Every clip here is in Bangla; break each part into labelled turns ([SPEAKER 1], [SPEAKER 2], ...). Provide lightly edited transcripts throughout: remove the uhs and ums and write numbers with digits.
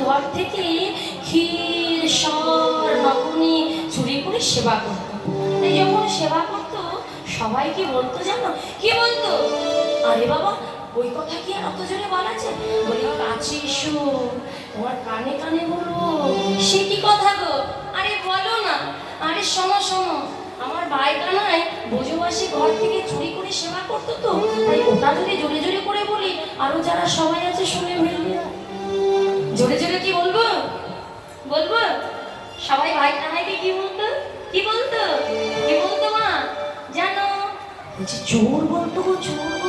[SPEAKER 1] ঘর থেকে ক্ষীর সর নকুনি চুরি করে সেবা করত। তাই যখন সেবা করত সবাই কি বলতো জানো? কি বলতো? আরে বাবা, ওই কথা কি আর অত জোরে বলা যায়? বলি কাছে এসো, তোমার কানে কানে বলো। সে কি কথা গো? আরে বলো না। আরে শোনো শোনো, আমার ভাই কানাই বোঝবাসী ঘর থেকে চুরি করে সেবা করতো তো, তাই ওটা যদি জোরে জোরে করে বলি আরো যারা সবাই আছে শুনে ফেলবে। জোরে জোরে কি বলবো? বলবো? সবাই ভাই কানাইকে কি বলতো? কি বলতো? কি বলতো মা জানো? বলছি চোর বলতো গো, চোর বলতো।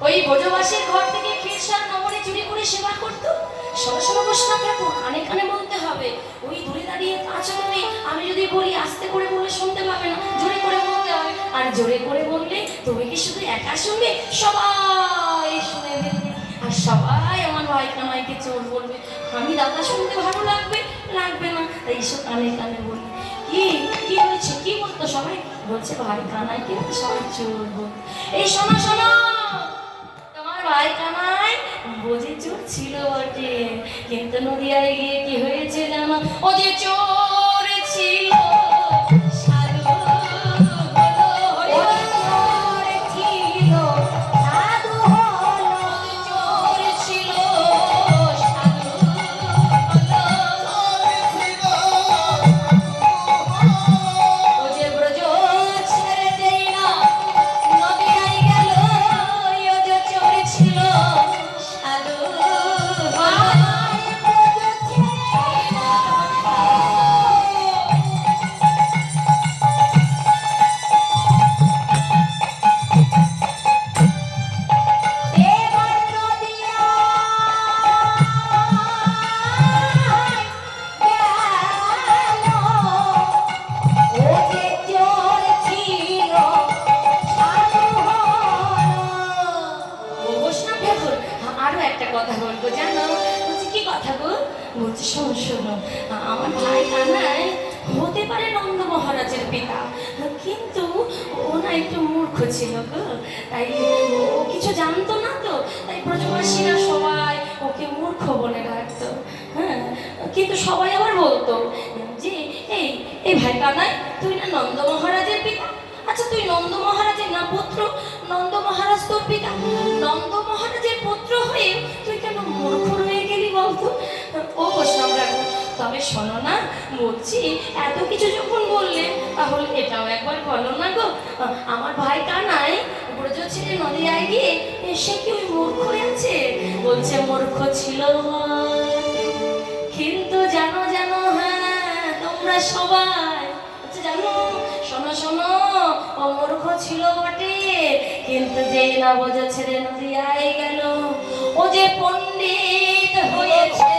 [SPEAKER 1] ওই বোঝবাসীর ঘর থেকে খিরসার নগরে চুরি করে সেবা করতো। সরাসরি বসনা থাকো, কানে কানে বলতে হবে। ওই দূরে দাঁড়িয়ে আছো তুমি, আমি যদি বলি আস্তে করে বললে শুনতে পাবে না, জোরে করে বলতে হবে। আর জোরে করে বললে তুমি কি শুধু একা শুনবে? সবাই শুনে ফেলবে। আর সবাই আমার ভাই কানাইকে চোর বলবে। আমি দাদা শুনতে ভালো লাগবে? লাগবে না। তাই এসব কানে কানে বলি। কি কি হয়েছে? কি বলতো সবাই? বলছে ভাই কানাইকে সবাই চোর বলতো। এই শোনো শোনো, তোমার ভাই কানাই বোঝে চোর ছিল বটে, কিন্তু নদিয়ায় গিয়ে কি হয়েছে জানো? ও যে চোর ছিল সাধু হলো, চোর ছিল সাধু হলো, চোর ছিল সাধু হলো, ও যে ব্রজ ছেড়ে দেই না নদিয়ায় গেল, ও যে চোর ছিল সাধু হলো। আরো একটা কথা বলবো জানো? বলছি কি কথা গো? বলছি শোনো শোনো, আমার ভাই কানাই হতে পারে নন্দ মহারাজের পিতা, কিন্তু ও না একটু মূর্খ ছিল গো। তাই ও কিছু জানতো না তো, তাই ব্রজবাসীরা সবাই ওকে মূর্খ বলে ডাকতো। হ্যাঁ, কিন্তু সবাই আবার বলতো যে এই এই ভাই কানাই, তুই না নন্দ মহারাজের পিতা? আচ্ছা তুই নন্দ মহারাজের না পুত্র? নন্দ মহারাজ তোর পিতা, নন্দ মহারাজের পুত্র হয়ে তুই কেন মূর্খ রয়ে গেলি বলতো? ও বৈষ্ণব রাখো, তবে শোনো না, বলছি এত কিছু যখন বললে তাহলে এটাও একবার বলো না গো, আমার ভাই কানাই ব্রজ ছেড়ে নদিয়ায় গিয়ে সে কি ওই মূর্খ আছে? বলছে মূর্খ ছিল কিন্তু জানো জানো, হ্যাঁ তোমরা সবাই জানো, শোনো শোনো, ও মূর্খ ছিল বটে, কিন্তু যে না ব্রজ ছেড়ে নদিয়ায় গেল ও যে পণ্ডিত হয়েছে,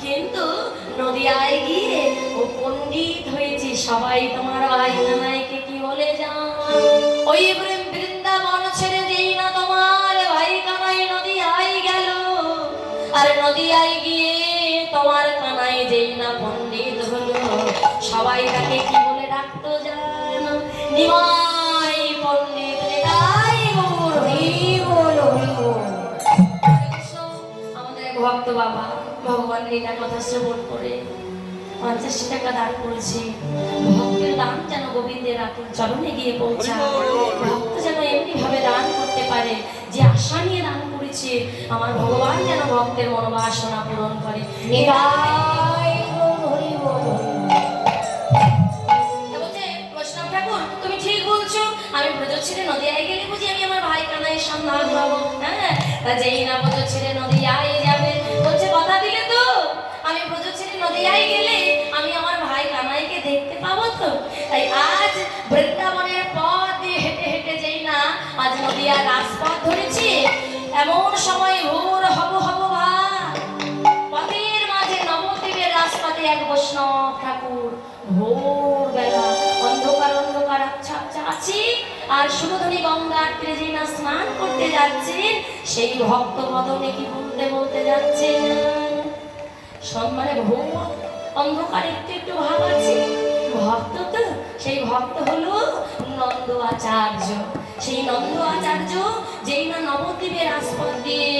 [SPEAKER 1] কিন্তু নদিয়ায় গিয়ে ও পণ্ডিত হয়েছে। সবাই তোমার ভাই কানাইকে কি বলে যাও? ওই বৃন্দাবন ছেড়ে যেই না তোমার ভাই কানাই নদিয়ায় গেল, আর নদিয়ায় গিয়ে তোমার কানাই যেই না পণ্ডিত হলো, সবাই তাকে কি বলে ডাকতো জানো? নিমাই পণ্ডিত। আমাদের ভক্ত বাবা ভগবানের এটা কথা শ্রবণ করে 50 টাকা দান করেছে। ভক্তের দান যেন গোবিন্দের চরণে গিয়ে পৌঁছায়, ভক্ত যেন এমনি ভাবে দান করতে পারে যে আশা নিয়ে দান করেছে, আমার ভগবান যেন ভক্তের মনোবাসনা পূরণ করে। বৈষ্ণব ঠাকুর তুমি ঠিক বলছো, আমি ব্রজ ছেড়ে নদিয়ায় গেলে বুঝি আমি আমার ভাই কানাইয়ের সন্ধান পাবো? হ্যাঁ, তা যেই না ব্রজ ছেড়ে নদিয়ায় যাবে, বলছে কথা দিলে তো আমি ব্রজ ছেড়ে নদিয়ায় নদিয়ায় গেলে আমি আমার ভাই কানাইকে দেখতে পাবো তো। তাই আজ বৃন্দাবনের পথ দিয়ে হেঁটে হেঁটে যেই না আজ নদিয়ার রাজপথ ধরেছি, এমন সময় ভোর হব হব পথের মাঝে নবদ্বীপের রাজপথে এক বৈষ্ণব ঠাকুর ভোরবেলা অন্ধকার অন্ধকার আচ্ছা আচ্ছা আছি আর সুরধনী গঙ্গার তীরে যেই না স্নান করতে যাচ্ছেন, সেই ভক্ত বদনে কি বলতে বলতে যাচ্ছেন, সম্মানে ভোর অন্ধকার একটু একটু ভাব আছে। ভক্ত তো সেই ভক্ত হলো নন্দ আচার্য। সেই নন্দ আচার্য যেই না নবদ্বীপের রাজপথ দিয়ে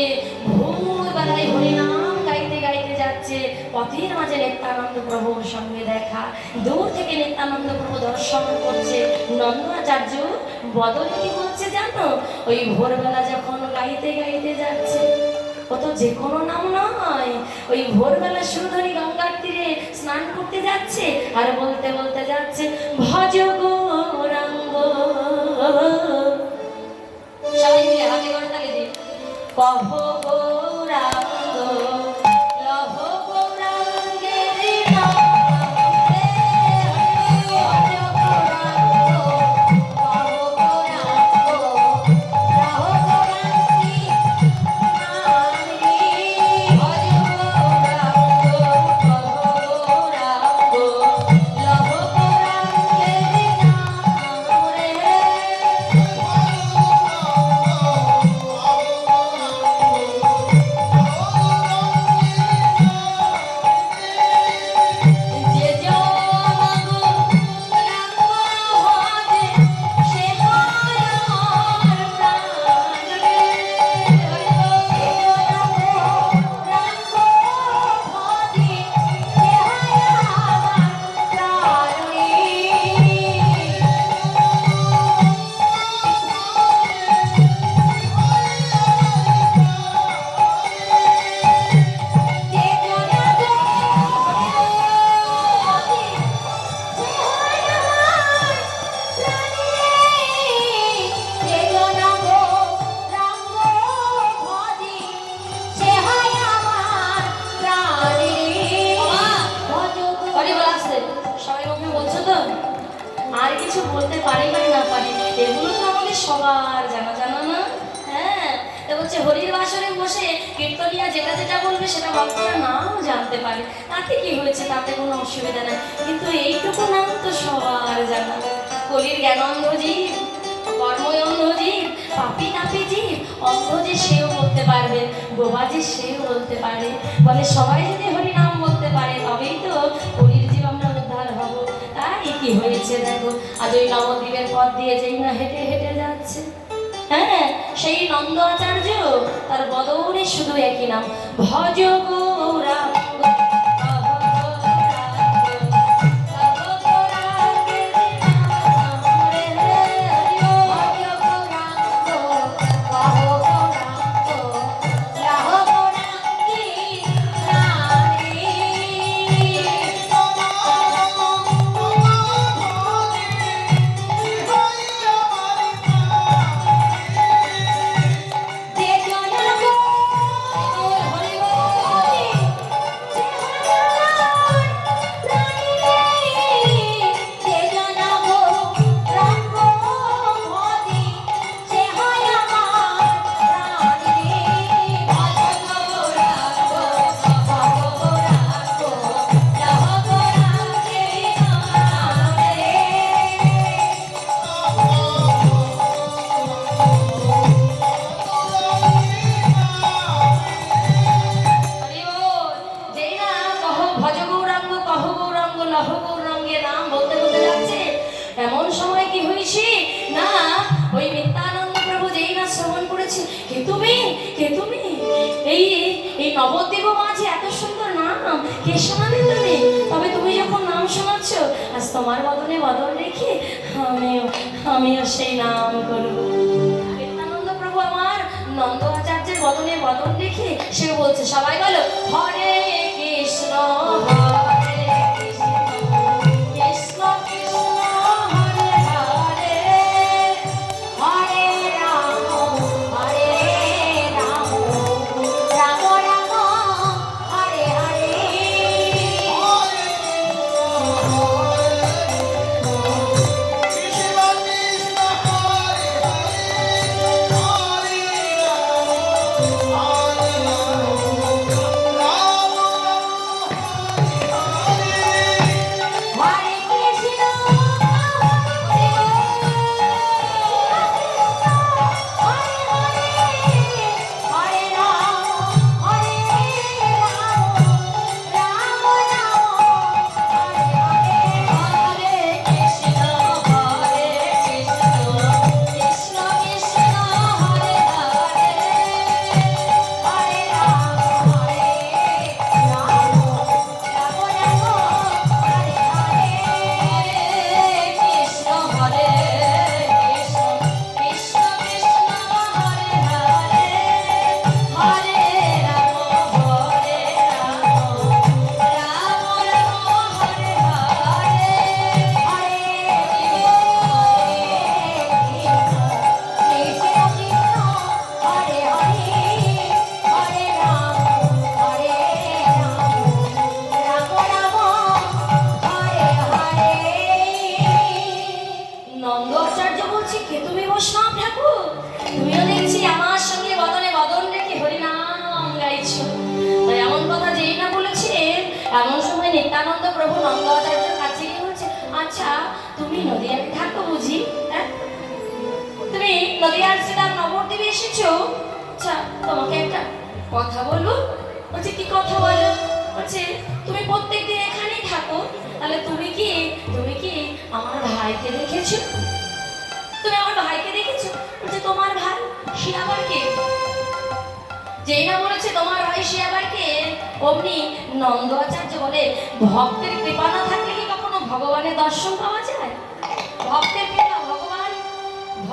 [SPEAKER 1] ভোরবেলায় হরিনাম গাইতে গাইতে যাচ্ছে, পথের মাঝে নিত্যানন্দ প্রভুর সঙ্গে দেখা, দূর থেকে নিত্যানন্দ প্রভু দর্শন করছে। নন্দ আচার্য বদলে কি বলছে জানো, ওই ভোরবেলা যখন গাইতে গাইতে যাচ্ছে, ও তো যে কোনো নাম নয়, ওই ভোরবেলা সুরধনী গঙ্গার তীরে স্নান করতে যাচ্ছে আর বলতে বলতে যাচ্ছে ভজ গৌরাঙ্গ। সবাই মিলে হাতে করে তালি দিই, কহ গৌরাঙ্গ লহ গৌরাঙ্গের নাম। আর কিছু বলতে পারি বা না পারি, এগুলো তো আমাদের সবার জানা জানা না। হ্যাঁ, তো বলছে হরির বাসরে বসে কীর্তনিয়া যেটা যেটা বলবে সেটা ভক্তরা নাও জানতে পারে, তাতে কি হয়েছে, তাতে কোনো অসুবিধা নেই। কিন্তু এইটুকু নাম তো সবার জানা, কলির জ্ঞান অন্ধ জীব, কর্মই অন্ধ জীব, পাপি তাপি জীব, অন্ধ যে সেও বলতে পারবে, বোবা যে সেও বলতে পারে। বলে সবাই যদি হরি নাম বলতে পারে তবেই তো কলির জীব আমরা উদ্ধার হব। তাই কি হয়েছে দেখো, আজ ওই নবদ্বীপের পথ দিয়ে যেই না হেঁটে হেঁটে যাচ্ছে, হ্যাঁ সেই নন্দ আচার্য তার বদনে শুধু একই নাম ভজ গৌরাঙ্গ। এমন সময় কি হয়েছে না, ওই নিত্যানন্দ প্রভু যেই না শ্রবণ করেছে, কে তুমি, কে তুমি, এই এই নবদ্বীপ মাঝে এত সুন্দর নাম কে শোনালে তুমি? তবে তুমি যখন নাম শোনাচ্ছ, আজ তোমার বদনে বদল রেখে আমিও সেই নাম করবো। নিত্যানন্দ প্রভু আমার নন্দ আচার্যের বদনে বদল রেখে সে বলছে, সবাই বলো হরে কৃষ্ণ হরে কৃষ্ণ কৃষ্ণ কৃষ্ণ হরে হরে, হরে রাম হরে রাম রাম রাম হরে হরে। নদিয়ার জেলার নবদ্বীপে এসেছো? আচ্ছা, তোমাকে একটা কথা বলবো। বলছে কি কথা বলো? বলছে তুমি প্রত্যেকদিন এখানেই থাকো, তাহলে তুমি কি আমার ভাইকে দেখেছো? তুমি আমার ভাইকে দেখেছো? বলছে তোমার ভাই সে আবার কে? যেই না বলেছে তোমার ভাই সে আবার কে, অমনি নন্দ আচার্য বলে ভক্তের কৃপা না থাকলে কি কখনো ভগবানের দর্শন পাওয়া যায়? ভক্তের কৃপা,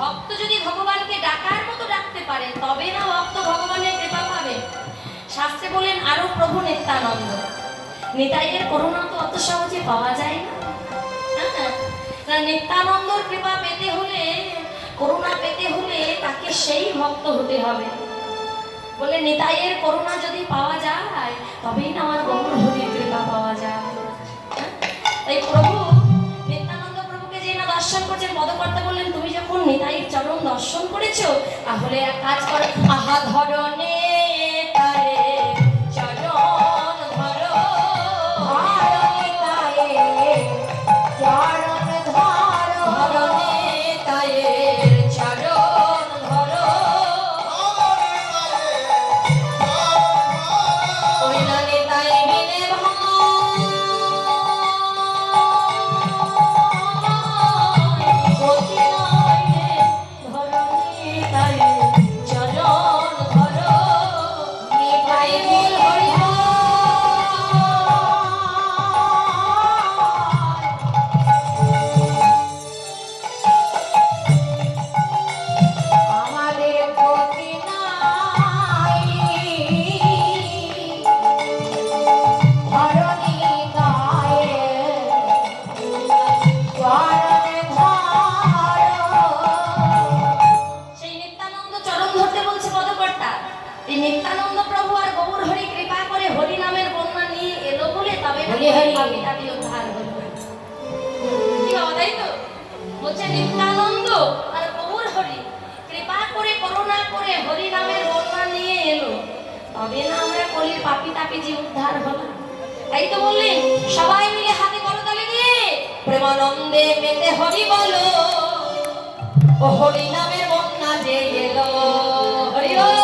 [SPEAKER 1] ভক্ত যদি ভগবানকে ডাকার মতো ডাকতে পারে তবে না ভক্ত ভগবানের কৃপা পাবে। শাস্ত্রে বলেন আরো প্রভু নিত্যানন্দ, নিতাইয়ের করুণা তো অত সহজে পাওয়া যায় না। নিত্যানন্দর কৃপা পেতে হলে, করুণা পেতে হলে তাকে সেই ভক্ত হতে হবে। বলে নিতাইয়ের করুণা যদি পাওয়া যায় তবেই না আমার গৌর হরির কৃপা পাওয়া যায়। তাই প্রভু নিত্যানন্দ প্রভুকে যে না দর্শন করছেন, পদকর্তা বললেন তুমি যখন নিতাইয়ের চরণ দর্শন করেছো তাহলে এক কাজ করো, আহা ধরনে তারে চরণ ধরো, চরণ ধরো, ধরনে তায়ের চরণ ধরো, ওই না নিতাই বিনে নিত্যানন্দ প্রভু আর গৌর হরি কৃপা করে হরি নামের বন্যা নিয়ে এলো বলে তবে পাপি উদ্ধার হলো। কি বাবা, তাই তো বলছে নিত্যানন্দ আর গৌর হরি কৃপা করে করুণা করে হরি নামের বন্যা নিয়ে এলো তবে না আমরা কলির পাপি তাপি যে উদ্ধার হলো। তাই তো বললেন সবাই মিলে হাতে করতালি দিয়ে প্রেমানন্দে মেতে হরি বলো, ও হরি নামের বন্যা যে এলো, হরি বলো।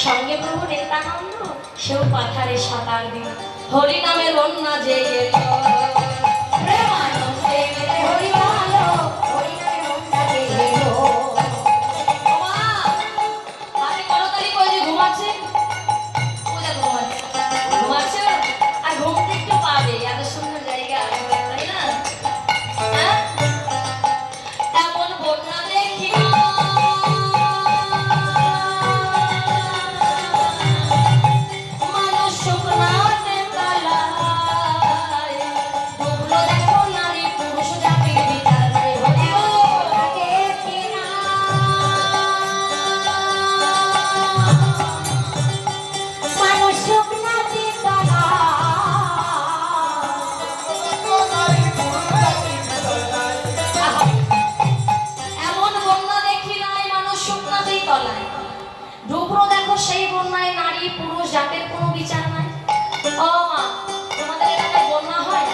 [SPEAKER 1] সঙ্গে প্রভু নিত্যানন্দ সেও পাথারে সাঁতার দিল, হরি নামের বন্যা যে এলো, প্রেমানন্দে মেতে হরি বলো, হরি নামের বন্যা যে এলো। ওমা হাতে করতালি কই যে ঘুমাচ্ছে, পূজা ঘুমাচ্ছে আর ঘুমতে একটু পাবে, এত সুন্দর জায়গা তাই না? হ্যাঁ এমন বন্যা দেখি মানুষ শুকনা মানুষ জাতের কোনো বিচার নাই। ও মা, তোমাদের এলাকায় বন্যা হয়?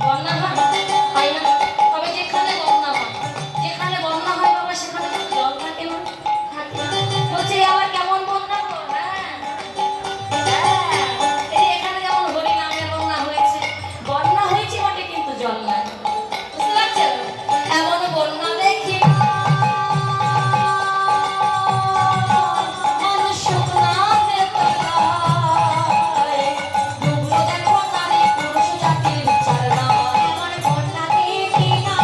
[SPEAKER 1] বন্যা হয় না? তবে যেখানে বন্যা হয়, যেখানে বন্যা হয় বাবা, সেখানে জল থাকে না? থাকে। বলছে আবার কেমন বন্যা গো? এখানে যেমন হরিনামের বন্যা হয়েছে, বন্যা হয়েছে বটে কিন্তু জল নাই। বুঝতে পারছেন? এমন বন্যা দেখি না মানুষ শুকনাতে তলায়, ডুবলো দেখো নারী পুরুষ জাতির বিচার নাই। এমন বন্যা দেখি না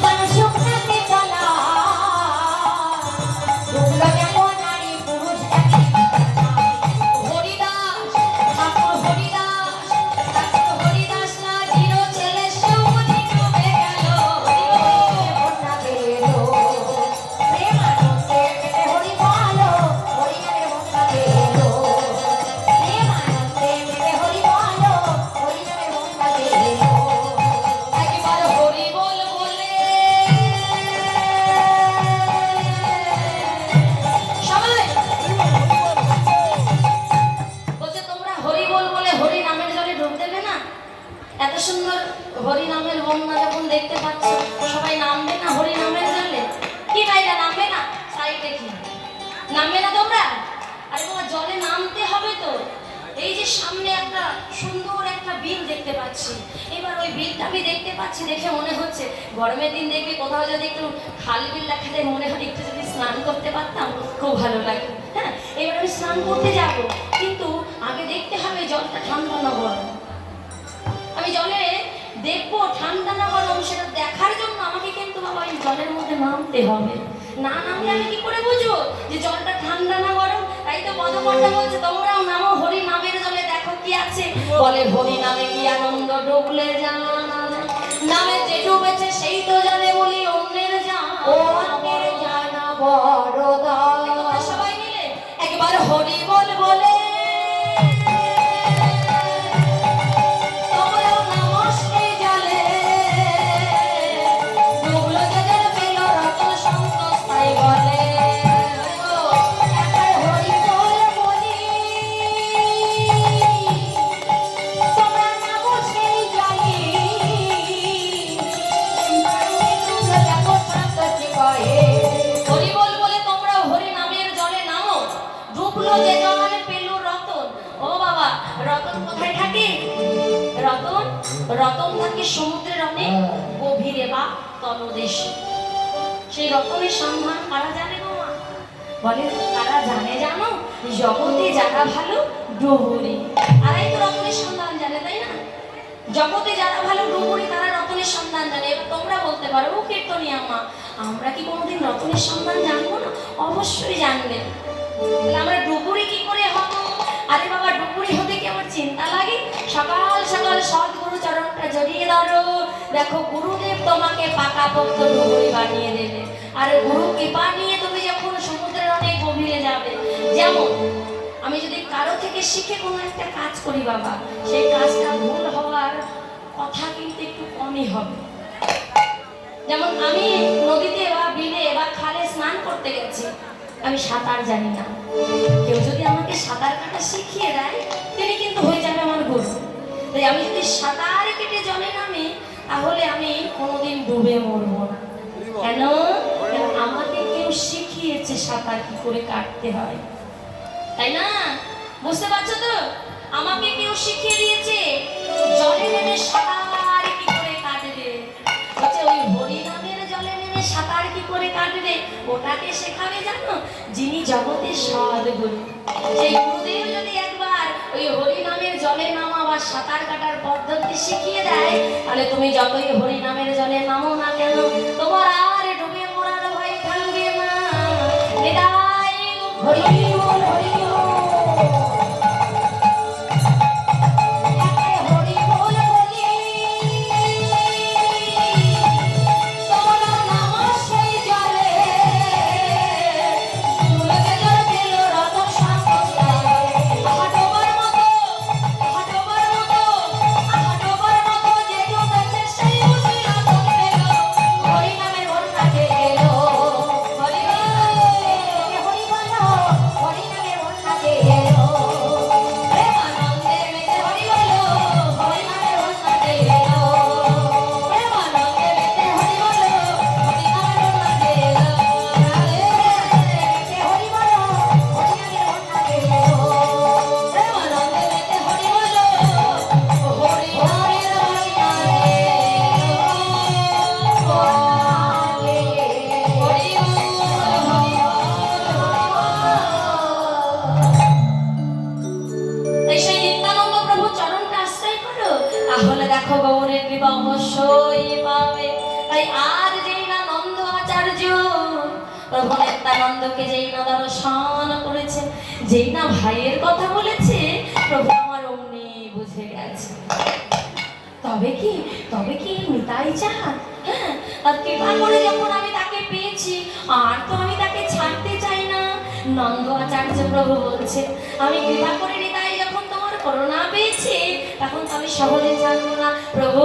[SPEAKER 1] মানুষ শুকনাতে তলায়, ডুবলো দেখো নারী পুরুষ জাতির বিচার নাই। হরিদাস ঠাকুর হরিদাস, ঠাকুর হরিদাস না জিরো ছেলে সেও দিন ডুবে গেল। বন্যা গেল প্রেমানন্দে মেতে হরি বলো, হরিনামের বন্যা গেল প্রেমানন্দে মেতে হরি বলো, হরিনামের বন্যা গেল। একবার হরি বল বলে সবাই বলছে তোমরা হরি বল বলে হরি নামের জলে ডুব দেবে না? এত সুন্দর হরি নামের বন্যা যখন দেখতে পাচ্ছ, সবাই নামবে না হরি নামের জলে? কি ভাইরা নামবে না? সাইডে কি নামবে না তোমরা? আরে বাবা, জলে নামতে হবে তো। এই যে সামনে একটা সুন্দর একটা বিল দেখতে পাচ্ছি, এবার ওই বিলটা আমি দেখতে পাচ্ছি, দেখে মনে হচ্ছে গরমের দিন দেখবি কোথাও যদি একটু খাল বিল দেখা যায়, মনে হয় একটু যদি স্নান করতে পারতাম খুব ভালো লাগে। হ্যাঁ, এবার আমি স্নান করতে যাব, কিন্তু আগে দেখতে হবে জলটা ঠান্ডা না গরম। আমি জলে দেখবো ঠান্ডা না গরম, সেটা দেখার জন্য আমাকে কিন্তু বাবা এই জলের মধ্যে নামতে হবে। না নামলে আমি কি করে বুঝবো যে জলটা ঠান্ডা না গরম? তাই তো পদকর্তা বলছে তোমরাও নামো হরি নামের জলে, দেখো কি আছে। বলে হরি নামে কি আনন্দ ডুবলে জানা নামে যে ডুবেছে সেই তো জানে, বলি অন্যের জানা ও অন্যের জানা বড় দায়। সবাই মিলে একবার হরি বল বলে তোমরাও নামো সেই জলে, ডুবলো যাদের পেল রতন সন্তোষ তাই বলে। একবার হরি বল বলি তোমরা নামো সেই জলে, ডুবলো দেখো সন্তোষ কয়ে। হরি বল বলে তোমরাও হরি নামের জলে নামো, ডুবলো যে জলে পেল রতন। ও বাবা, রতন কোথায় থাকে? রতন রতন থাকে সমুদ্রের অনেক গভীরে বা তলদেশে। সেই রতনের সন্ধান কারা জানে গো মা? বলে কারা জানে জানো? জগতে যারা ভালো ডুবুরি, তারাই তো রতনের সন্ধান জানে, তাই না? জগতে যারা ভালো ডুবুরি তারা রতনের সন্ধান জানে। এবার তোমরা বলতে পারো ও কীর্তনিয়া মা, আমরা কি কোনোদিন রতনের সন্ধান জানবো না? অবশ্যই জানবে। তাহলে আমরা ডুবুরি কি করে হব? আরে বাবা, ডুবুরি হতে কি আমার চিন্তা লাগে? সকাল সকাল সদ্গুরু চরণটা জড়িয়ে ধরো, দেখো গুরুদেব তোমাকে পাকাপোক্ত ডুবুরি বানিয়ে দেবে। আর গুরু কৃপা নিয়ে তুমি যখন সমুদ্রের অনেক গভীরে যাবে, যেমন আমি যদি কারো থেকে শিখে কোনো একটা কাজ করি বাবা, সেই কাজটা ভুল হওয়ার কথা কিন্তু একটু কমই হবে। যেমন আমি নদীতে বা বিলে বা খালে স্নান করতে গেছি, আমি সাঁতার জানি না, কেউ যদি আমাকে সাঁতার কাটা শিখিয়ে দেয় তিনি কিন্তু হয়ে যাবে আমার গুরু। তাই আমি যদি সাঁতার কেটে জলে নামি, তাহলে আমি কোনোদিন ডুবে মরবো না। কেন? আমাকে কেউ শিখিয়েছে সাঁতার কি করে কাটতে হয়, তাই না? বুঝতে পারছো তো? আমাকে কেউ শিখিয়ে দিয়েছে জলে নেমে সাঁতার কি করে কাটবে। হচ্ছে ওই হরি নামের জলে নেমে সাঁতার কি করে কাটবে, ওটাকে শেখাবে জানো যিনি জগতের সদ্গুরু। সেই গুরুদেব যদি একবার ওই হরি নামের জলে নামা বা সাঁতার কাটার পদ্ধতি শিখিয়ে দেয়, তাহলে তুমি যতই হরি নামের জলে নামো না কেন, তোমার আর ডুবে মরার ভয় থাকবে না। বিদায়, হরি বল, হরি বল। তাহলে দেখো গৌরের কৃপা অবশ্যই পাবে। তাই আর যেই না নন্দ আচার্য প্রভু নিত্যানন্দকে যেই না দর্শন করেছে, যেই না ভাইয়ের কথা বলেছে, প্রভু আমার অমনি বুঝে গেছে। তবে কি নিতাই চাঁদ, হ্যাঁ, আর কৃপা করে যখন আমি তাকে পেয়েছি, আর তো আমি তাকে ছাড়তে চাই না। নন্দ আচার্য প্রভু বলছে, আমি কৃপা করে নিতাই যখন তোমার করুণা পেয়েছি, তখন তো আমি সহজে ছাড়বো না। প্রভু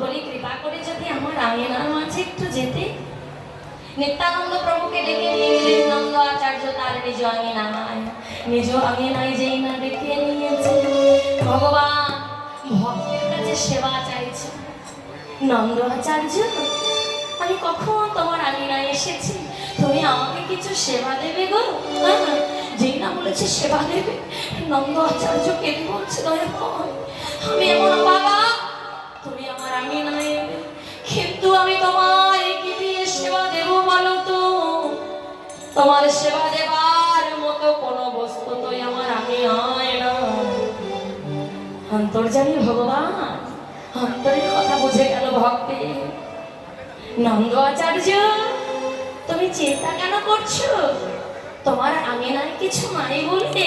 [SPEAKER 1] বলি, কৃপা করে যদি আমার আঙিনার মাঝে একটু যেতে। নিত্যানন্দ প্রভুকে ডেকে নিয়ে গেলেন নন্দ আচার্য তার নিজ আঙিনায় যেই না ডেকে নিয়েছে, ভগবান ভক্তের কাছে সেবা চাইছে। নন্দ আচার্য, আমি কখন তোমার আঙিনায় এসেছি, তুমি আমাকে কিছু সেবা দেবে গো? যেই না বলেছে সেবা দেবে, নন্দ আচার্য কেঁদে বলছে, দয়াময় আমি এমন অভাগা, তুমি আমার আঙিনায় এলে, কিন্তু আমি তোমায় কি দিয়ে সেবা দেব বলো তো? তোমার সেবা দেবার মতো কোনো বস্তু তো আমার আঙিনায় না। অন্তর্যামী ভগবান অন্তরের কথা বুঝে গেল ভক্তে। নন্দ আচার্য, তুমি চিন্তা কেন করছো? তোমার আঙিনায় কিছু নাই বলতে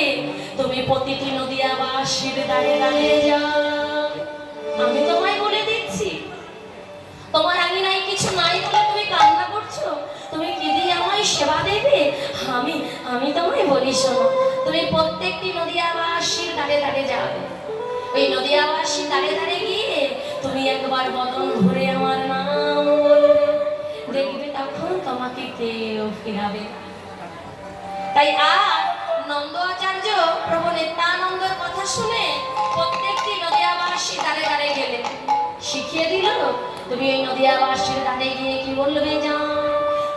[SPEAKER 1] তুমি প্রতিটি নদীয়াবাসীর দাঁড়িয়ে দাঁড়িয়ে যাও। আমি তোমায় বলে দিচ্ছি, তোমার আঙিনায় কিছু নাই বলে তুমি কান্না করছো, তুমি কি দিয়ে আমায় সেবা দেবে? আমি তোমায় বলি, শোনো, তুমি প্রত্যেকটি নদীয়াবাসীর দাঁড়িয়ে দাঁড়িয়ে যাবে। ওই নদীয়াবাসী দাঁড়িয়ে দাঁড়িয়ে গিয়ে তুমি একবার বদন ভরে আমার নাম বলবে, দেখবে তখন তোমাকে কেউ ফিরাবে। তাই আর নন্দ আচার্য প্রভু নিত্যানন্দর কথা শুনে প্রত্যেকটি নদীয়াবাসী দাঁড়িয়ে দাঁড়িয়ে গেলে শিখিয়ে দিল, তুমি ওই নদীয়াবাসীর দাঁড়িয়ে গিয়ে কি বলবে? যাও,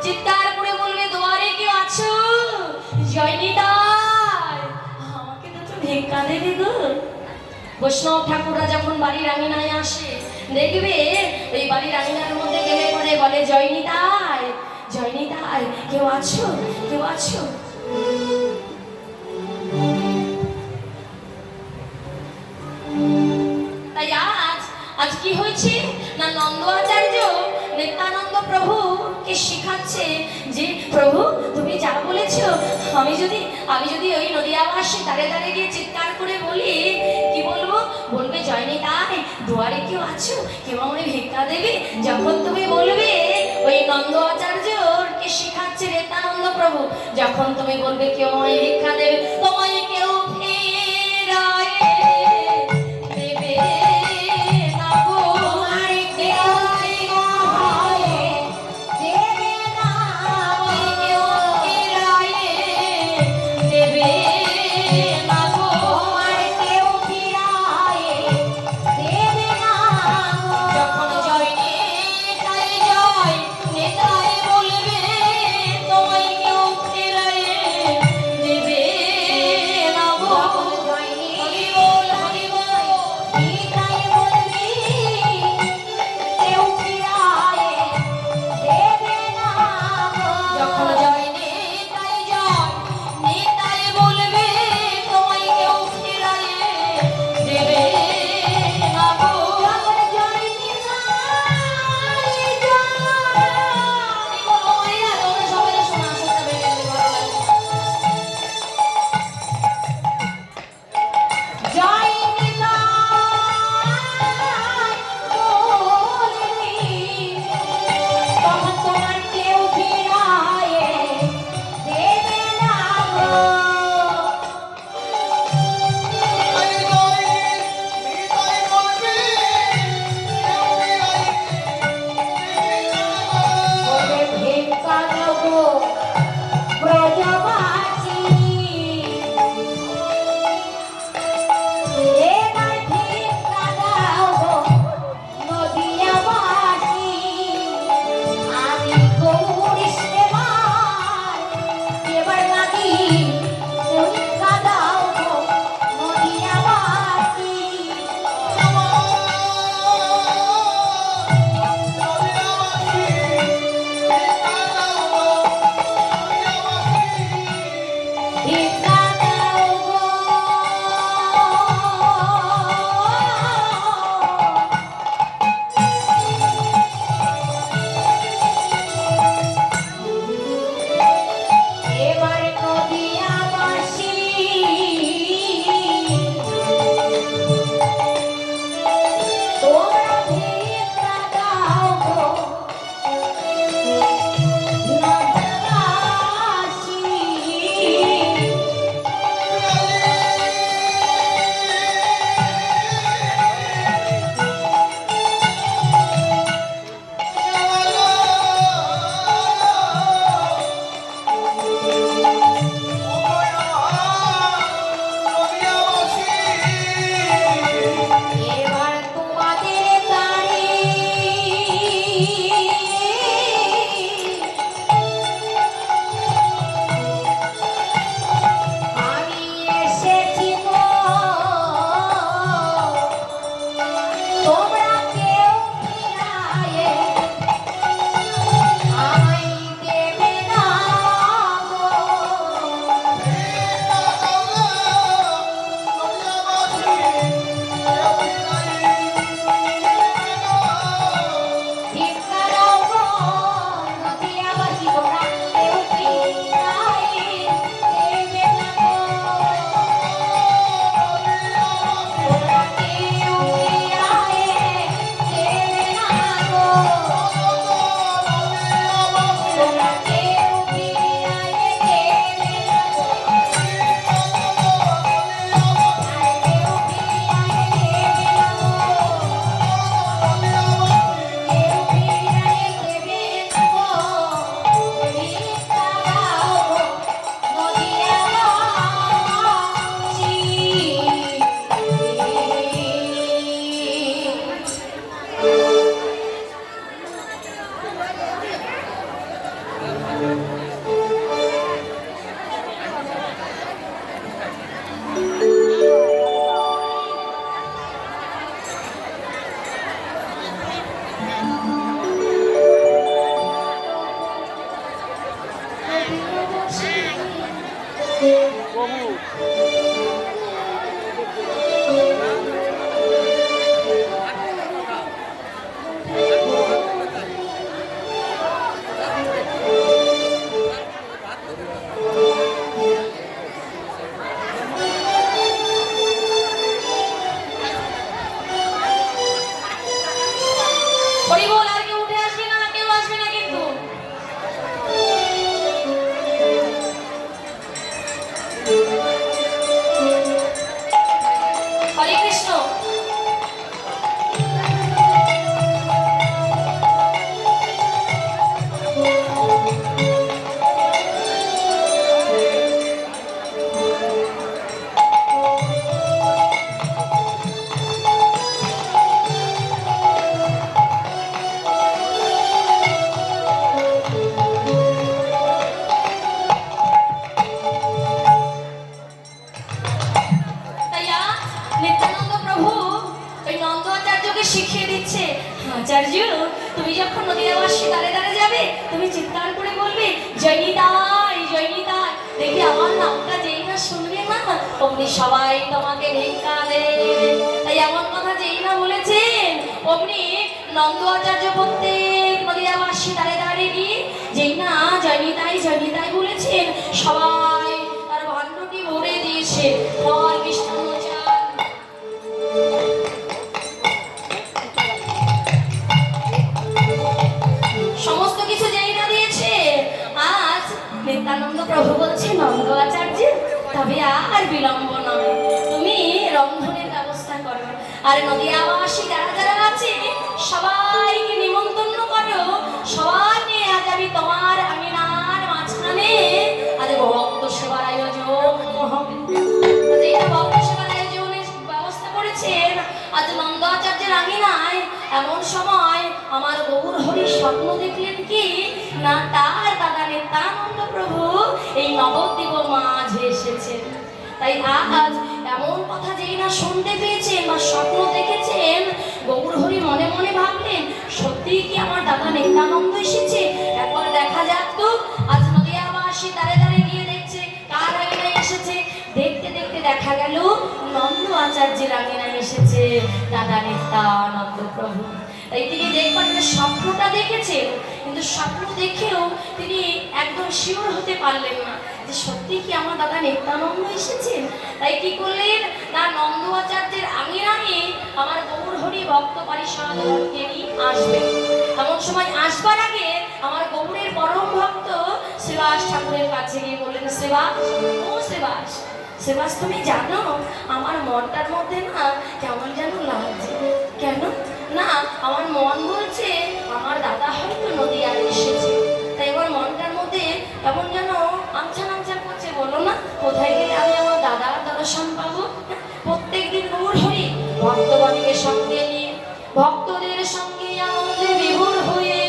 [SPEAKER 1] চিৎকার করে বলবে, দুয়ারে কেউ আছো? জয়নিতাই, আমাকে দুটো ভিক্ষা দেবে গো। বৈষ্ণব ঠাকুররা যখন বাড়ির আঙিনায় আসে, দেখবে ওই বাড়ির আঙিনার মধ্যে গেলে পরে বলে, জয়নিতাই, জয়নিতাই, কেউ আছো? কেউ আছো? তাই আজ কি হয়েছে না, নন্দ আচার্য নিত্যানন্দ প্রভুকে শিখাচ্ছে যে, প্রভু তুমি যা বলেছো, আমি যদি ওই নদীয়াবাসী দাঁড়িয়ে দাঁড়িয়ে গিয়ে চিৎকার করে বলি, কি বলবো? বলবে, জয়নিতাই, দুয়ারে কেউ আছো? কেউ আমায় ভিক্ষা দেবে? যখন তুমি বলবে, ওই নন্দ আচার্যকে শিখাচ্ছে নিত্যানন্দ প্রভু, যখন তুমি বলবে কেউ আমায় ভিক্ষা দেবে, তোমায় কেউ ফেরায় দেবে না গো। আমাকে শিখিয়ে দিচ্ছে, আচার্য তুমি যখন নদীয়াবাসী দাঁড়ে দাঁড়ে যাবে তুমি চিৎকার করে বলবে জয় নিতাই জয় নিতাই। দেখি আমার নামটা যেই না শুনবে না অমনি সবাই তোমাকে ভিক্ষা দেবে। তাই এমন কথা যেই না বলেছেন অমনি নন্দ আচার্য প্রত্যেক নদীয়াবাসী দাঁড়ে দাঁড়িয়ে গিয়ে যেই না জয় নিতাই বলেছেন সবাই তার ভাণ্ডটি ভরে দিয়েছে ফল মিষ্টান্ন চাল। সমস্ত কিছু যেই না দিয়েছে আজ নিত্যানন্দ প্রভু বলছে নন্দ আচার্য তবে আর বিলম্ব নয়, তুমি রন্ধনের ব্যবস্থা করো আর নদীয়াবাসী যারা যারা আছে সবাইকে নিমন্ত্রণ করো, সবাই নিয়ে আজ আমি তোমার আঙিনার মাঝখানে আজ ভক্ত সেবার আয়োজন হবে। ভক্ত সেবার আয়োজনের ব্যবস্থা করেছেন আজ নন্দ আচার্যের আঙিনায়। এমন সময় আমার গৌর হরি স্বপ্ন দেখলেন কি না তার দাদা নিত্যানন্দ প্রভু এই নবদ্বীপ মাঝে এসেছেন। তাই আজ এমন কথা যেই না শুনতে পেয়েছেন বা স্বপ্ন দেখেছেন গৌর হরি মনে মনে ভাবলেন সত্যি কি আমার দাদা নিত্যানন্দ এসেছে, একবার দেখা যাক তো। আজ নদীয়াবাসী দাঁড়ে দাঁড়ে গিয়ে দেখছে কার আঙিনায় এসেছে, দেখতে দেখতে দেখা গেল নন্দ আচার্যের আঙিনায় এসেছে দাদা নিত্যানন্দ প্রভু। তাই তিনি দেখবেন স্বপ্নটা দেখেছেন কিন্তু স্বপ্ন দেখেও তিনি একদম শিওর হতে পারলেন না যে সত্যি কি আমার দাদা নিত্যানন্দ এসেছেন। তাই কি করলেন না নন্দ আচার্যের আঙিনায় আমার গৌর হরি ভক্ত পারিষদগণকে নিয়ে আসবেন। এমন সময় আসবার আগে আমার গৌরের পরম ভক্ত শ্রীবাস ঠাকুরের কাছে গিয়ে বললেন শ্রীবাস ও শ্রীবাস তুমি জানো আমার মনটার মধ্যে না কেমন যেন লাগছে। কেন না আমার মন বলছে আমার দাদা হয়তো নদীয়ায় এসেছে, তাই আমার মনটার মধ্যে কেমন যেন আমছা করছে। বলো না কোথায় গেলে আমি আমার দাদার দর্শন পাবো। প্রত্যেকদিন গৌর হরি ভক্তগণকে সঙ্গে নিয়ে ভক্তদের সঙ্গে আনন্দে বিভোর হয়ে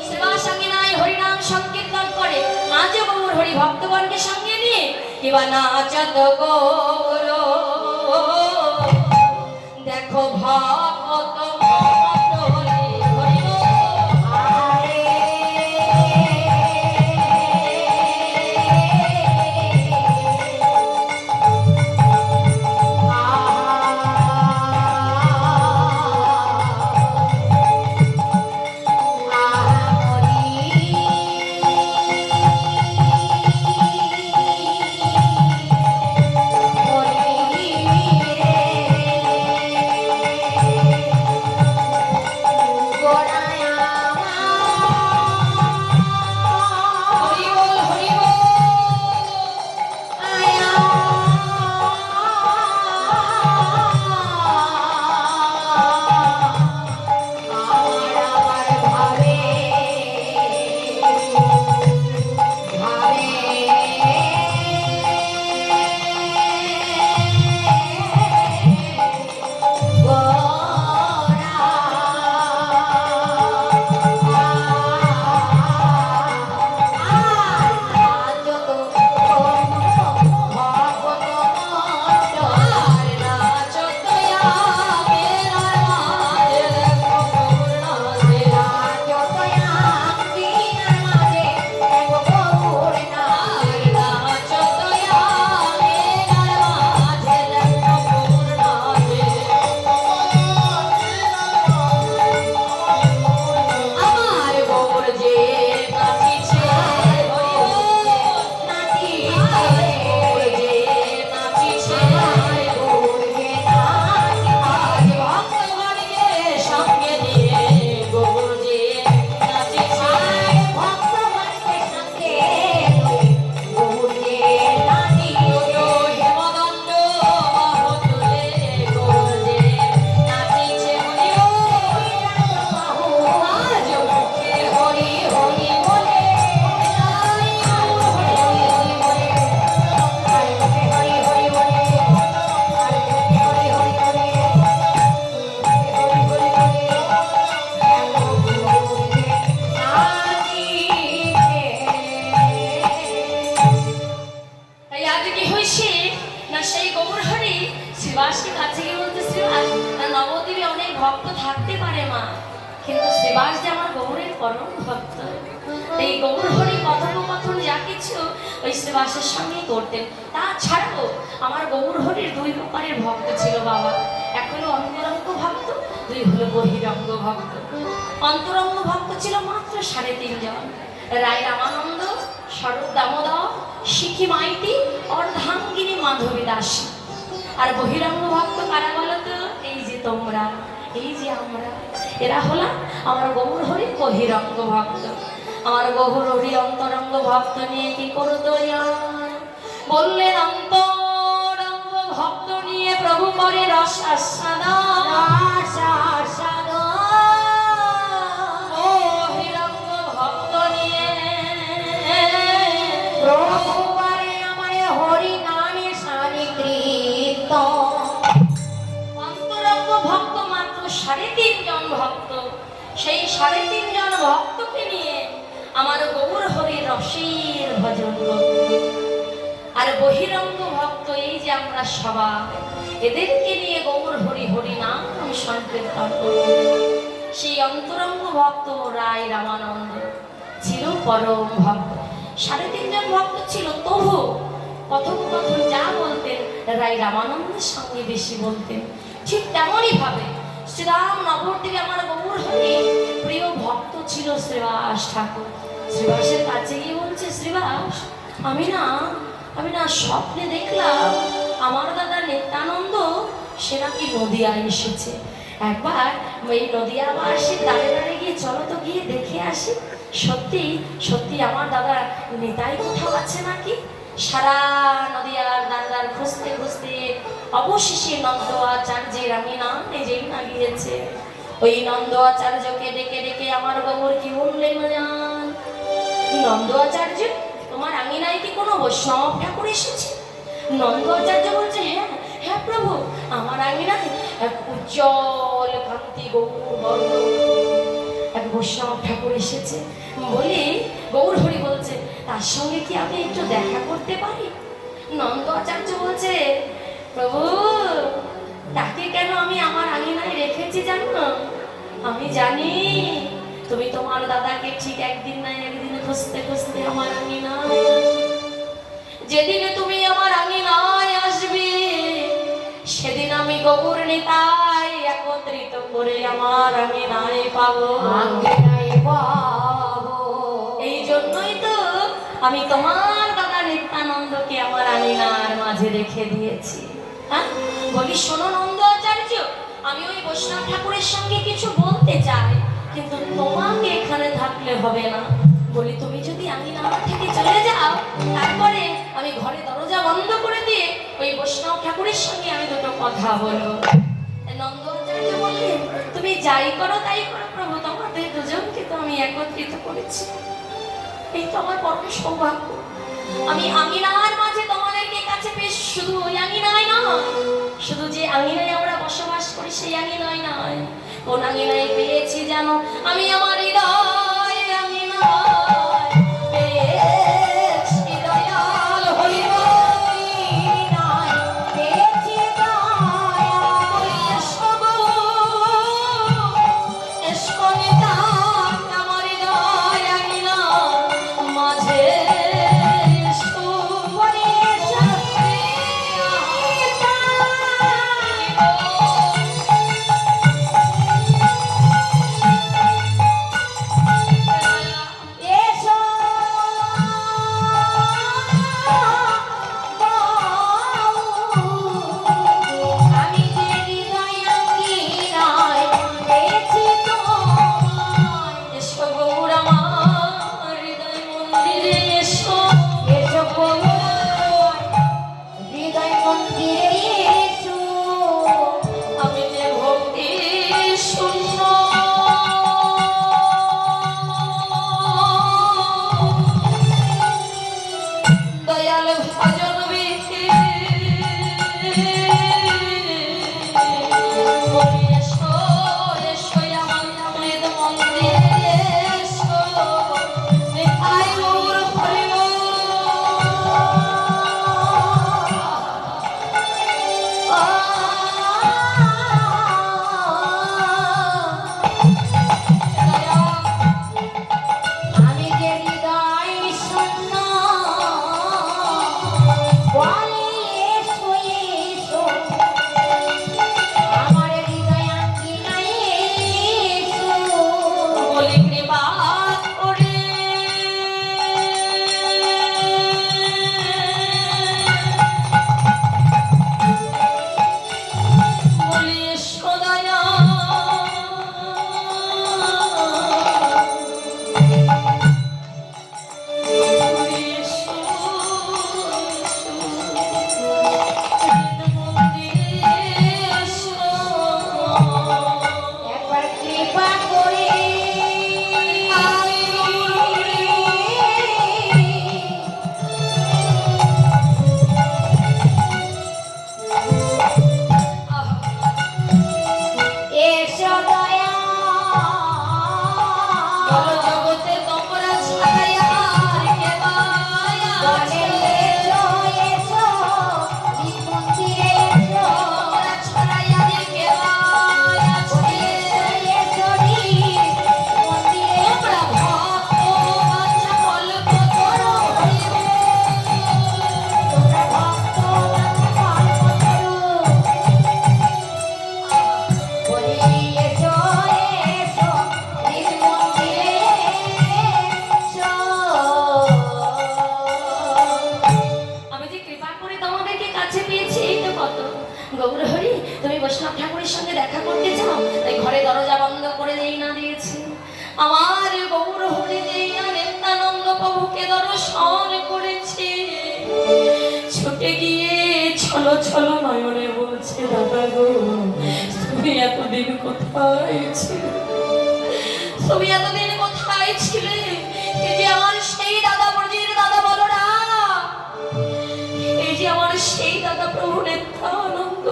[SPEAKER 1] সেবা সঙ্গে নাই হরিনাম সংকীর্তন করে আজও গৌর হরি ভক্তগণকে সঙ্গে নিয়ে কিবা নাচত গৌর দেখো ভক্ত শ্রীবাসকে কাছে গিয়ে বলতে, শ্রীবাস নবদ্বীপে অনেক ভক্ত থাকতে পারে মা, কিন্তু শ্রীবাস যে আমার গৌরের পরম ভক্ত। এই গৌর হরি কথোপকথন যা কিছু ওই শ্রীবাসের সঙ্গেই করতেন। তাছাড়াও আমার গৌর হরির দুই প্রকারের ভক্ত ছিল বাবা, এক হলো অন্তরঙ্গ ভক্ত, দুই হলো বহিরঙ্গ ভক্ত। অন্তরঙ্গ ভক্ত ছিল মাত্র 3.5 জন, রায় রামানন্দ, শরৎ দামোদর, শিখি মাইতি, অর্ধাঙ্গিনী মাধবী দাসী। আর বহিরঙ্গ ভক্ত কারা বলতো? এই যে তোমরা, এই যে আমরা, এরা হলাম আমার গৌর হরি বহিরঙ্গ ভক্ত। আমার গৌর হরি অন্তরঙ্গ ভক্ত নিয়ে কি করতো? বললেন অন্তরঙ্গ ভক্ত নিয়ে প্রভু করে রস আস্বাদন, বহিরঙ্গ ভক্ত নিয়ে প্রভু করে আমার হরি নামে সানিকৃতন। অন্তরঙ্গ ভক্ত মাত্র 3.5 জন ভক্ত, সেই 3.5 জন ভক্তকে নিয়ে আমার গৌর হরি রসের ভজন করত। আর বহিরঙ্গ ভক্ত এই যে আমরা সবাই, এদেরকে নিয়ে গৌর হরি হরি নাম সংকীর্তন করত। সেই অন্তরঙ্গ ভক্ত রায় রামানন্দ ছিল পরম ভক্ত। 3.5 জন ভক্ত ছিল, তবু কথোপকথন যা বলতেন রায় রামানন্দের সঙ্গে বেশি বলতেন। ঠিক তেমনই ভাবে শ্রীরাম নবদ্বীপে আমার গৌর হরি প্রিয় ভক্ত ছিল শ্রীবাস ঠাকুর। শ্রীবাসের কাছে গিয়ে বলছে, শ্রীবাস আমি না স্বপ্নে দেখলাম আমার দাদা নিত্যানন্দ সে নাকি নদিয়ায় এসেছে। একবার এই নদিয়াবাসীর দাঁড়ে দাঁড়ে গিয়ে চলো তো গিয়ে দেখে আসি, সত্যি সত্যি আমার দাদা নেতাই কোথাও আছে নাকি। সারা নদিয়ার দাঁড়ার খুঁজতে খুঁজতে অবশেষে নন্দ আচার্যের আমি নাম নিজেই না গিয়েছে। ওই নন্দ আচার্যকে ডেকে ডেকে আমার গৌর কি বললেন জান? নন্দ আচার্য, তোমার আঙিনায় কি কোনো বৈষ্ণব ঠাকুর এসেছে? নন্দ আচার্য বলছে, হ্যাঁ হ্যাঁ প্রভু, আমার আঙিনায় এক উজ্জ্বল কান্তি গৌর এক বৈষ্ণব ঠাকুর এসেছে। বলে গৌর হরি বলছে, তার সঙ্গে কি আমি একটু দেখা করতে পারি? নন্দ আচার্য বলছে, প্রভু তাকে কেন আমি আমার আঙিনায় রেখেছি জানো? আমি জানি তুমি তোমার দাদাকে ঠিক একদিন না একদিন খুঁজতে খুঁজতে আমার আঙিনায় যেদিনে তুমি আমার আঙিনায় আসবে, সেদিন আমি গৌর নিতাই একত্রিত করে আমার আঙিনায় পাবো। এই জন্যই তো আমি তোমার দাদা নিত্যানন্দকে আমার আঙিনার মাঝে রেখে দিয়েছি। হ্যাঁ বলি, শোনো নন্দ আচার্য, আমি ওই বৈষ্ণব ঠাকুরের সঙ্গে কিছু বলতে চাই, কিন্তু তোমাকে এখানে থাকলে হবে না। বলি, তুমি যদি আঙিনা থেকে চলে যাও, তারপরে আমি ঘরে দরজা বন্ধ করে দিয়ে ওই বৈষ্ণব ঠাকুরের সঙ্গে আমি দুটো কথা বলবো। নন্দ আচার্য বললেন, তুমি যাই করো তাই করো প্রভু, তোমাদের দুজনকে তো আমি একত্রিত করেছি, এই তো আমার পরম সৌভাগ্য। আমি আঙিনার মাঝে তোমাদেরকে কাছে পেশ, শুধু ওই আঙিনায় নয়, শুধু যে আঙিনায় আমরা বসবাস করি সেই আঙিনায় নয়, কোন আঙিনায় পেয়েছি জানো? আমি আমার হৃদয় আঙিনায় পেয়েছি দয়াল হরি পেয়েছি আমার হৃদয় আঙিনা মাঝে গৌরহরি তুমি বৈষ্ণব ঠাকুরের সঙ্গে দেখা করতে চাও? তাই ঘরে দরজা বন্ধ করে যেই না দিয়েছি, আমার গৌরহরি যেই না নিত্যানন্দ প্রভুকে দর্শন করেছে, ছুটে গিয়ে ছলো ছলো নয়নে বলছে, দাদা গো তুমি এতদিন কোথায় ছিলে? তুমি এতদিন কোথায় ছিলে? এই যে আমার সেই দাদা ব্রজের দাদা বলরাম, এই যে আমার সেই দাদা প্রভু নিত্যানন্দ,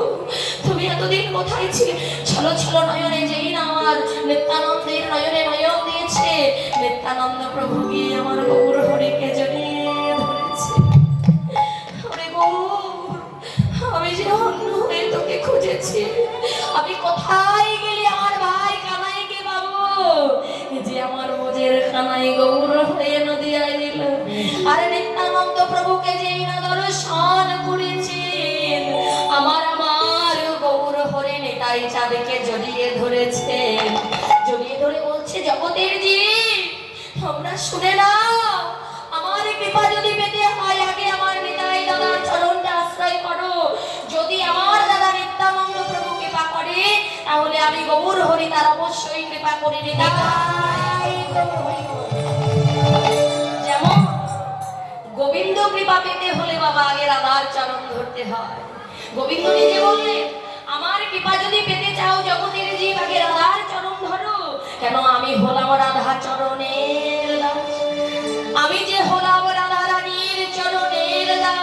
[SPEAKER 1] তুমি এতদিন কোথায় ছিলে? ছলো ছলো নয়নে যেই না আমার নিত্যানন্দের নয়নে নয়ন দিয়েছে, নিত্যানন্দ প্রভু গিয়ে আমার গৌর হরিকে জড়িয়ে ধরেছে। ওরে গৌর, আমি যে অন্য হয়ে তোকে খুঁজেছি, আমি কোথায় গেলি আমার ভাই কানাইকে পাবো? যে আমার মোজের কানাই গৌর হয়ে নদিয়ায় দিল, আরে নিত্যানন্দ প্রভুকে যেই না দর্শন করেছেন, আমার গৌর হরে নেতাই চাঁদকে জড়িয়ে ধরেছেন, জড়িয়ে ধরে বলছে, জগতের জীব তোমরা শুনে নাও, আমার কৃপা যদি পেতে হয় আগে আমার নিতাই দাদার চরণটা আশ্রয় করো। যদি আমার দাদা নিত্যানন্দ প্রভু কৃপা করে, তাহলে আমি গৌর হরি তার অবশ্যই কৃপা করে নিতাই। যেমন গোবিন্দ কৃপা পেতে হলে বাবা আগে রাধার চরণ ধরতে হয়। গোবিন্দ নিজে বললেন, আমার কৃপা যদি পেতে চাও জগতের জীব আগে রাধার চরণ ধরো। কেন? আমি হলাম রাধা চরণের দাস, আমি যে হলাম রাধা রানীর চরণের দাস।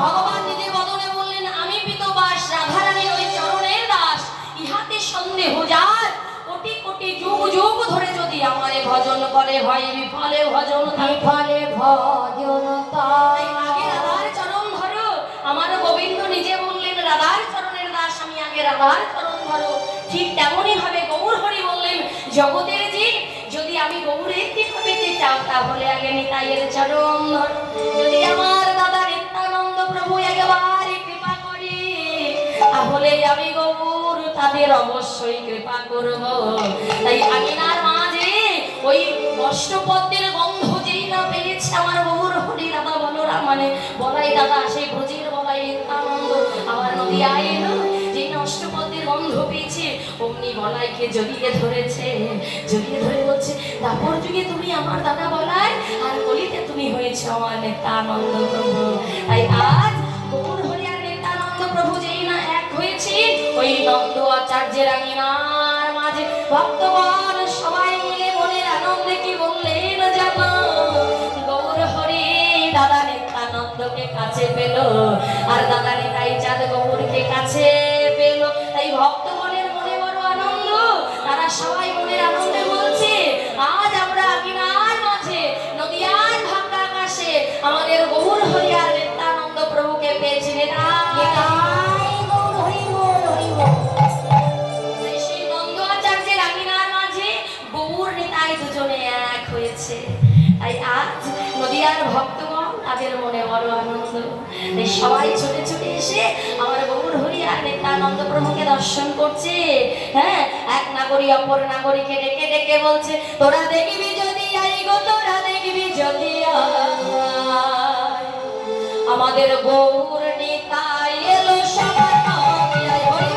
[SPEAKER 1] ভগবান নিজে বদনে বললেন, আমি পিতবাস রাধা রানীর ওই চরণের দাস। ইহাতে সন্দেহ যার, কোটি কোটি যুগ যুগ ধরে যদি আমারে ভজন করে, হয় বিফলে ভজন, বিফলে ভজন। তাই আগে রাধার চরণ ধরো। আমার গোবিন্দ নিজে বললেন, রাধার চরণের দাস আমি, আগে রাধার চরণ ধরো। ঠিক তেমনই ভাবে গৌর হরি বললেন, জগতের জীব যদি আমি গৌরের কৃপা পেতে চাও, তাহলে আগে নিতাইয়ের চরণ ধরো। যদি আমার দাদা নিত্যানন্দ প্রভু একবার কৃপা করে, তাহলে আমি গৌর তাদের অবশ্যই কৃপা করব। তাই আঙিনার মাঝে ওই অষ্টপদ্মের গন্ধ যেই না পেয়েছে আমার গৌর হরি দাদা বলরাম, মানে বলাই দাদা, সেই ব্রজের বলাই নিত্যানন্দ আমার নদিয়ায় এলো, যেই না অষ্টপদ্মের গন্ধ পেয়েছে, অমনি বলাইকে জড়িয়ে ধরেছে, জড়িয়ে ধরে বলছে, দাপর যুগে তুমি আমার দাদা বলাই, আর কলিতে তুমি হয়েছে আমার নিত্যানন্দ প্রভু। তাই আজ গৌর হরি আর নিত্যানন্দ প্রভু যেই না এক হয়েছে, ওই নন্দ আচার্যের আঙিনার মাঝে ভক্তগণ সবাই মিলে মনের আনন্দে কি বললেন জানো? গৌর হরি দাদা নিত্যানন্দকে কাছে পেল, আর দাদা নিতাই চাঁদ গৌরকে কাছে পেল। তাই ভক্তগণের মনে বড় আনন্দ, তারা সবাই মনের আনন্দে বলছে, আজ আমরা আঙিনার মাঝে নদিয়ার ভাঙ্গা আকাশে আমাদের গৌর হরি আর নিত্যানন্দ প্রভুকে পেয়েছি। সেই নন্দ আচার্যের আঙিনার মাঝে গৌর নিতাই দুজনে এক হয়েছে। তাই আজ নদিয়ার ভক্তগণ তাদের মনে বড় আনন্দ। সবাই ছুটে ছুটে এসে আমার গৌর হরি আর নিত্যানন্দ প্রভুকে দর্শন করছে। হ্যাঁ, এক নাগরী অপর নাগরীকে ডেকে ডেকে বলছে, তোরা দেখবি যদি আই গো, তোরা দেখবি যদি আমাদের গৌর নিতাই এলো সবার নদিয়ায়। হরি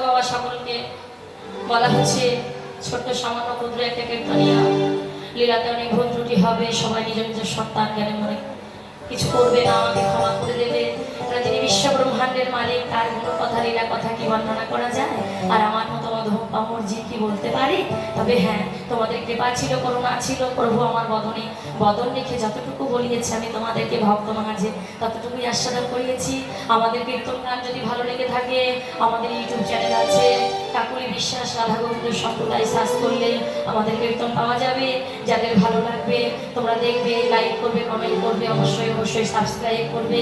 [SPEAKER 1] বাবা সকলকে বলা হচ্ছে ছোট্ট সামান্য ক্ষুদ্র একটা কীর্তনিয়া, লীলাতে অনেক ভুল ত্রুটি হবে, সবাই নিজ নিজ সন্তান জ্ঞানে মনে কিছু করবে না, আমাকে ক্ষমা করে দেবে। কারণ যিনি বিশ্ব ব্রহ্মাণ্ডের মালিক, তার কোনো কথা লীলা কথা কি বর্ণনা করা যায়? আর আমার মতো অধম পামর জি কি বলতে পারি? তবে হ্যাঁ, তোমাদের কৃপা ছিল, করুণা ছিল, প্রভু আমার বদনে বদন রেখে যতটুকু বলিয়েছে আমি তোমাদেরকে ভক্ত মাঝে ততটুকুই আস্বাদন করিয়েছি। আমাদের কীর্তন গান যদি ভালো লেগে থাকে, আমাদের ইউটিউব চ্যানেল আছে কাকুলি বিশ্বাস রাধা গোবিন্দ সম্প্রদায় সার্চ করলে আমাদের কীর্তন পাওয়া যাবে। যাদের ভালো লাগবে তোমরা দেখবে, লাইক করবে, কমেন্ট করবে, অবশ্যই অবশ্যই সাবস্ক্রাইব করবে।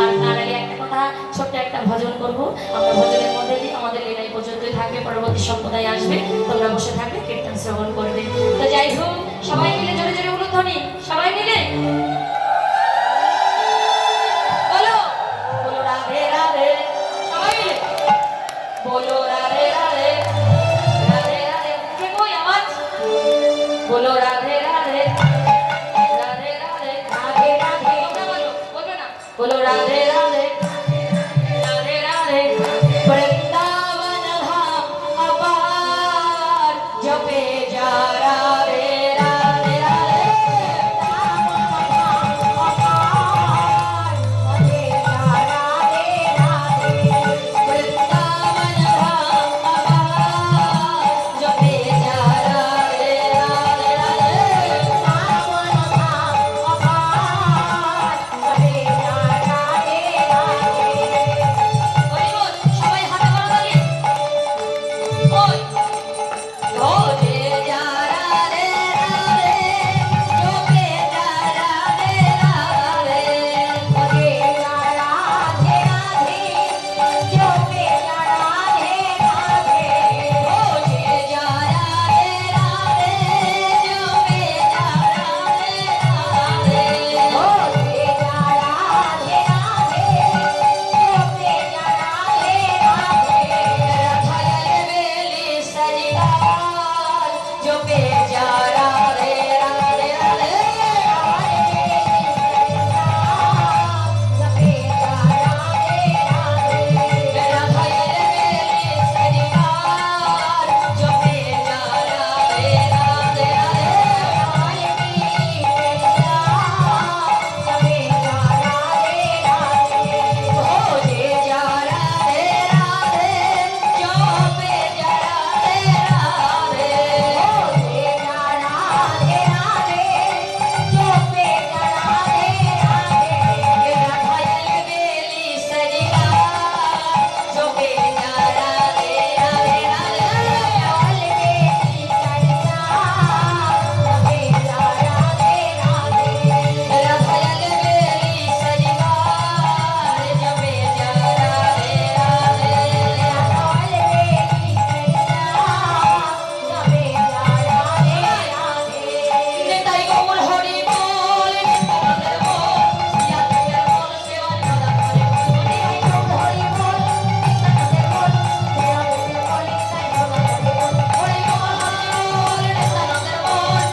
[SPEAKER 1] আর তার আগে একটা কথা, ছোট্ট একটা ভজন করব। আমরা ভজনের মধ্যে দিয়ে আমাদের লীলাই পর্যন্তই থাকবে, পরবর্তী সম্প্রদায় আসবে, তোমরা বসে থাকবে, কীর্তন শ্রবণ করবে। তো যাই হোক, সবাই মিলে জোরে জোরে উলুধ্বনি, সবাই মিলে বলো বলো রাধে রাধে, সবাই মিলে বলো রাধে রাধে, রাধে রাধে, উঠবে কই আওয়াজ? বলো রাধে রাধে, রাধে রাধে, রাধে রাধে, তোমরা বলো, বলবে না? বলো রাধে রাধে, রাধে রাধে, বৃন্দাবন ধাম আপার জপে যা রাধে রাধে রাধে, বৃন্দাবন ধাম আপার জপে যা রাধে রাধে রাধে, হরি বল, সবাই হাতে করো তালি। ওই